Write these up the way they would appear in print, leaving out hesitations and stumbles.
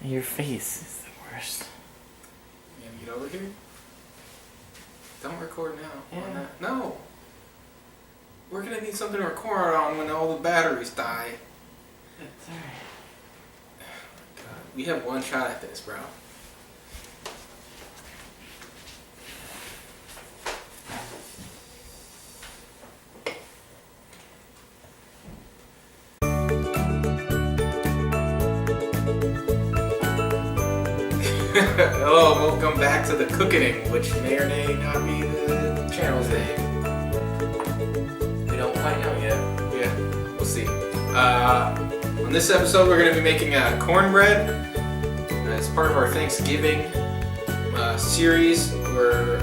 Your face is the worst. You gonna get over here? Don't record now. Yeah. No. We're gonna need something to record on when all the batteries die. That's alright. God, we have one shot at this, bro. Hello, welcome back to the cooking, which may or may not be the channel's name. We don't quite know yet. Yeah, we'll see. On this episode, we're going to be making cornbread. As part of our Thanksgiving series, we're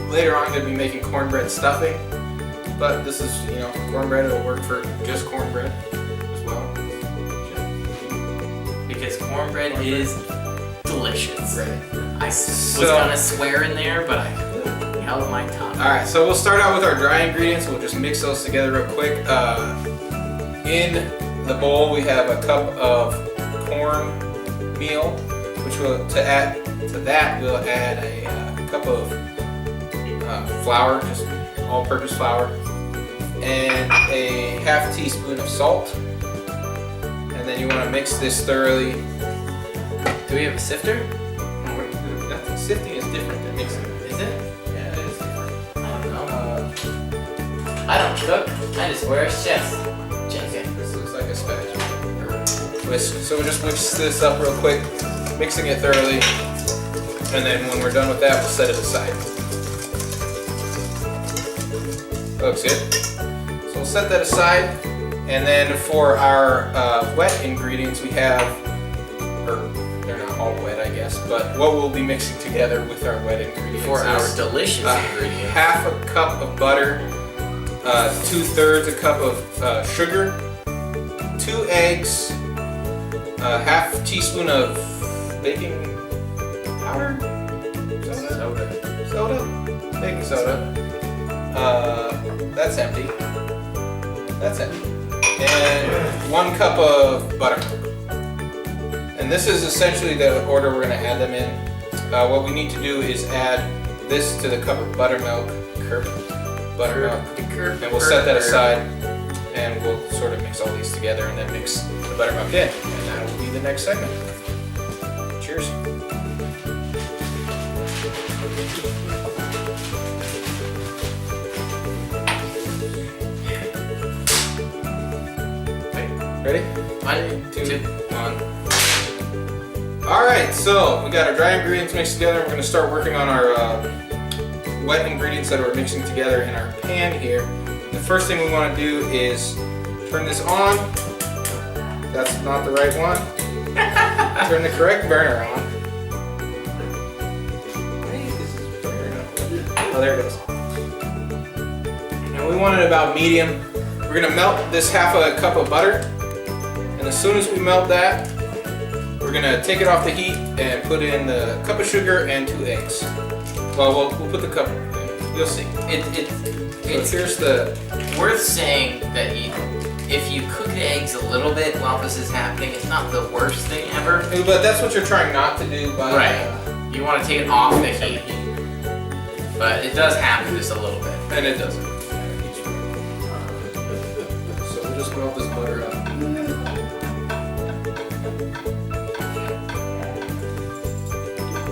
later on going to be making cornbread stuffing. But this is, cornbread. It'll work for just cornbread as well. Because cornbread is delicious. Right. I was gonna swear in there, but I held my tongue. Alright, so we'll start out with our dry ingredients. We'll just mix those together real quick. In the bowl we have a cup of cornmeal, which to that we'll add a cup of flour, just all-purpose flour, and a half teaspoon of salt. And then you want to mix this thoroughly. Do we have a sifter? Sifting is different than mixing. Is it? Yeah, it is different. I don't know. I don't cook. I just wear a chef's jacket. This looks like a spatula. Whisk. So we'll just mix this up real quick, mixing it thoroughly, and then when we're done with that, we'll set it aside. Looks good. So we'll set that aside, and then for our wet ingredients, we have, they're not all wet, I guess, but what we'll be mixing together with our wet ingredients For our is delicious ingredients. half a cup of butter, 2/3 a cup of sugar, 2 eggs, half teaspoon of baking powder, soda, baking soda. That's empty. And 1 cup of buttermilk. And this is essentially the order we're going to add them in. What we need to do is add this to the cup of buttermilk, and we'll set that aside, and we'll sort of mix all these together and then mix the buttermilk in. And that will be the next segment. Cheers. Ready? 1, 2, 1. Alright, so we got our dry ingredients mixed together. We're going to start working on our wet ingredients that we're mixing together in our pan here. The first thing we want to do is turn this on. That's not the right one. Turn the correct burner on. Oh, there it goes. And we want it about medium. We're going to melt this half a cup of butter. And as soon as we melt that, we're gonna take it off the heat and put in the cup of sugar and 2 eggs. Well, we'll put the cup in. You'll see. It's here's the worth saying that if you cook the eggs a little bit while this is happening, it's not the worst thing ever. But that's what you're trying not to do by You want to take it off the heat, but it does happen just a little bit. and it doesn't. So we'll just melt this butter up.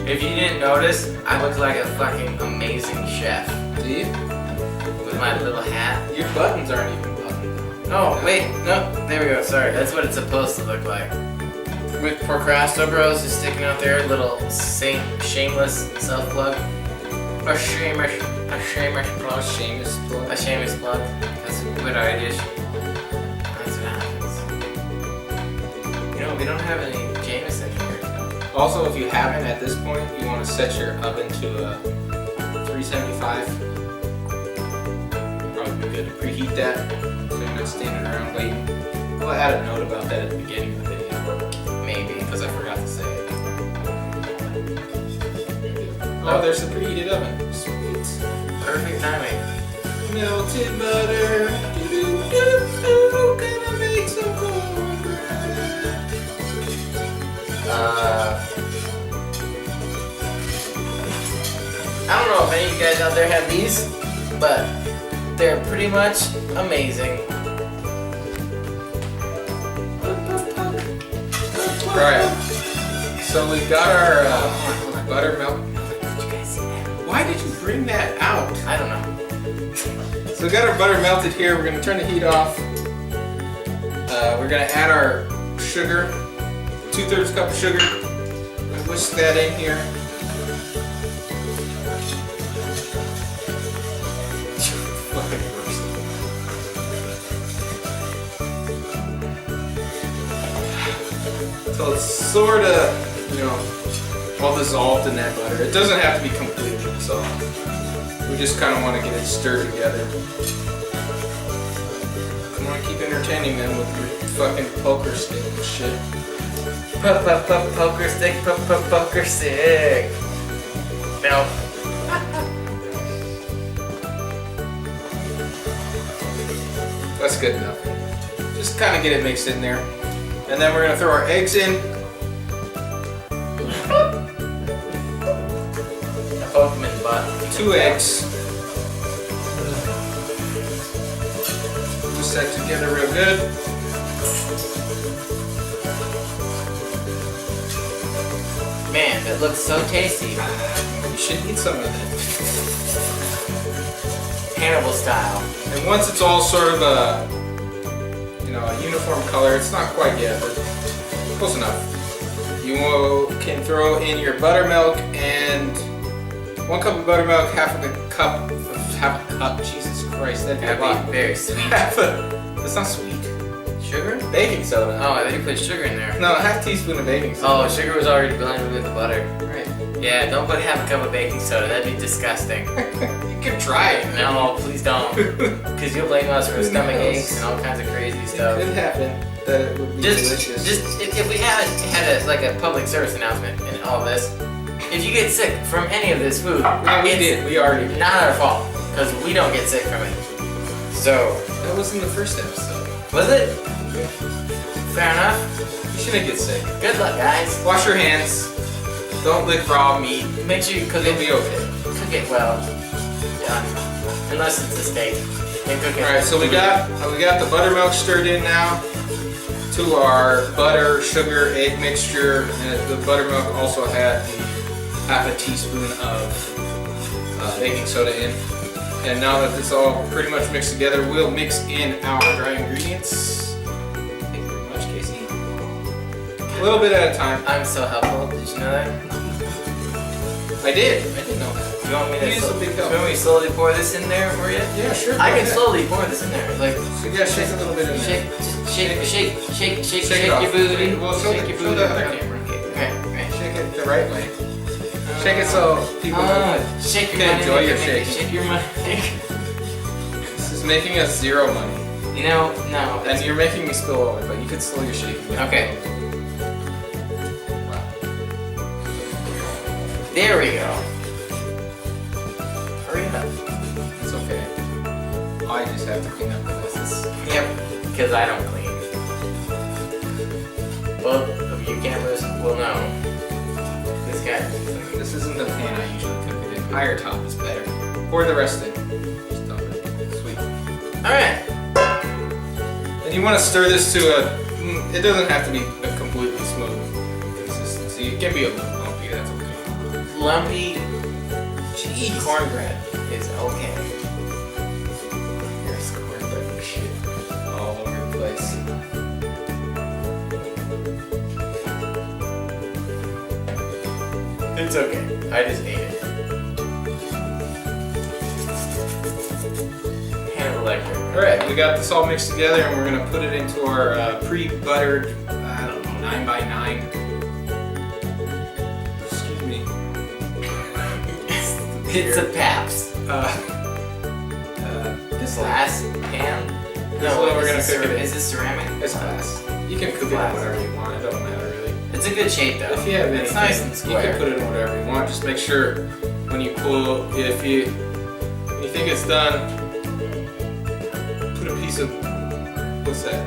If you didn't notice, I look like a fucking amazing chef Do you? with my little hat. Your buttons aren't even buttoned. Oh, wait, no, there we go, sorry. That's what it's supposed to look like. With Procrasto Bros just sticking out there, little shameless self-plug. A shameless plug. Seamus plug. A shameless plug. That's what I did. That's what happens. We don't have any Jameson here. Also, if you haven't at this point, you want to set your oven to 375. Probably be good to preheat that so you're not standing around waiting. We'll add a note about that at the beginning of the video. Maybe. Because I forgot to say it. Oh, there's the preheated oven. Sweet. Perfect timing. Melted butter. Doo-doo-doo-doo. Gonna make some cornbread. many of you guys out there have these, but they're pretty much amazing. Alright, so we got our buttermilk. Did you guys see that? Why did you bring that out? I don't know. So we got our butter melted here. We're going to turn the heat off. We're going to add our sugar, 2/3 cup of sugar. I'm going to whisk that in here. So it's sort of, all dissolved in that butter. It doesn't have to be completely dissolved. We just kind of want to get it stirred together. Come on, keep entertaining them with your fucking poker stick and shit. Poker stick, poker stick. No. That's good enough. Just kind of get it mixed in there. And then we're going to throw our eggs in. Poke them in the butt. 2 eggs. Mix that together real good. Man, that looks so tasty. You should eat some of it. Hannibal style. And once it's all sort of a uniform color, it's not quite yet, but close enough. You can throw in your buttermilk and 1 cup of buttermilk, half a cup, Jesus Christ, that'd be a lot. Very sweet. That's not sweet. Sugar? Baking soda. Oh, I thought you put sugar in there. No, a half teaspoon of baking soda. Oh, sugar was already blended with the butter. Right. Yeah, don't put half a cup of baking soda. That'd be disgusting. You can try it. No, please don't. Because you'll blame us for stomach aches and all kinds of crazy stuff. It could happen that it would be delicious. Just if we had a public service announcement in all this, if you get sick from any of this food, We already did. not our fault because we don't get sick from it. So That was in the first episode. was it? Fair enough. You shouldn't get sick. Good luck, guys. Wash your hands. Don't lick raw meat. Make sure you cook You'll it. be okay. Cook it well. Yeah. Unless it's a steak. And cook it. Alright, so we got the buttermilk stirred in now to our butter, sugar, egg mixture. And the buttermilk also had the half a teaspoon of baking soda in. And now that it's all pretty much mixed together, we'll mix in our dry ingredients. Thank you very much, Casey. A little bit at a time. I'm so helpful. Did you know that? I did know that. You want me to He is a big help. you want me to slowly pour this in there for you? Yeah, sure. I go can ahead. slowly pour this in there. Like So yeah, shake a little bit in there. shake Shake it your off. booty. Well, show Shake your show booty. the other Okay. camera. Okay. Shake it the right way. Shake it so people Shake your can money. enjoy your maker. shaking. Shake your money. This is making us 0 money. You know, no. And you're making me spill over, but you could slow your shaking down. Okay. There we go. Hurry up. It's okay. I just have to clean up the messes. Yep. Because I don't clean. Both of you cameras will know. This guy. This isn't the pan I usually cook it in. Higher top is better. Pour the rest in. Just dump it. Sweet. Alright. And you want to stir this to it doesn't have to be a completely smooth consistency. It can be a little lumpy, that's okay. Lumpy cornbread is okay. There's cornbread shit all over the place. It's okay. I just ate it. Hannibal Lecter. Alright, we got this all mixed together and we're going to put it into our pre-buttered, 9x9. Excuse me. It's a Paps. This Glass pan? This is what we're gonna is cook it in. Is this ceramic? It's glass. You can cook it in Glass. whatever you want, it don't matter really. It's a good shape though. If you have It's anything, nice and you square. can put it in whatever you want. Just make sure when you pull, when you think it's done, put a piece of, what's that?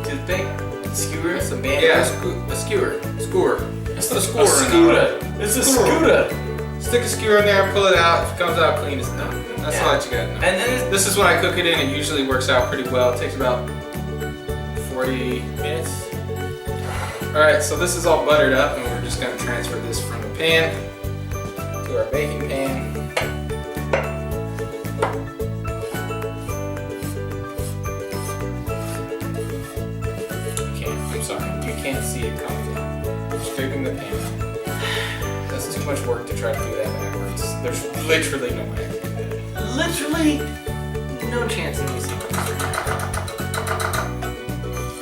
Toothpick? Skewer? Some bamboo? Yeah, a skewer. Skewer. It's a skewer in It's a scooter. Stick a skewer in there and pull it out. If it comes out clean, it's done. That's all that you got. And then This is when I cook it in. It usually works out pretty well. It takes about 40 minutes. All right, so this is all buttered up, and we're just gonna transfer this from the pan to our baking pan. I'm sorry, you can't see it coming down. Scraping the pan. That's too much work to try to do that backwards. There's literally no way I can do that. literally no chance in using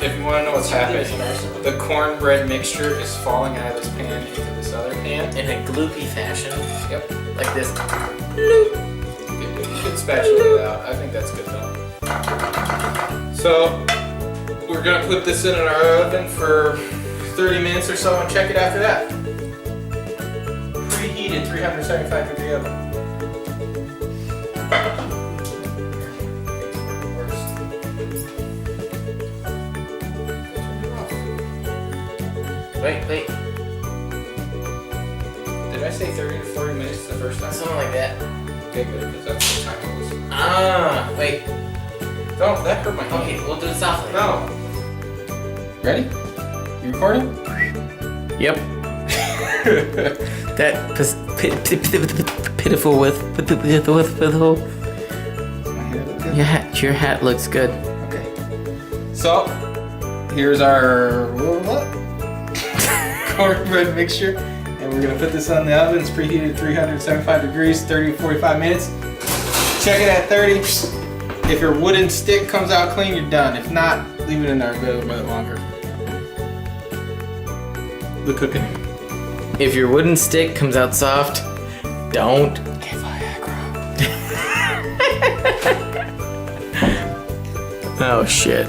If you want to know what's happening, the cornbread mixture is falling out of this pan into this other pan. in a gloopy fashion. Yep. Like this. You can spatula it out. I think that's good though. So we're gonna put this in our oven for 30 minutes or so and check it after that. Preheated 375 degree oven. Wait. Did I say 30 to 40 minutes the first time? Something like that. Okay, good, because that's the time it was. Wait. Don't, that hurt my hand. Okay, we'll do it softly. No. Ready? You recording? Yep. That pitiful with your hat looks good. Okay. So, here's our cornbread mixture, and we're gonna put this on the oven. It's preheated at 375 degrees, 30 to 45 minutes. Check it at 30. If your wooden stick comes out clean, you're done. If not, leave it in there a bit longer. The cooking. If your wooden stick comes out soft, don't get Viagra. Oh shit.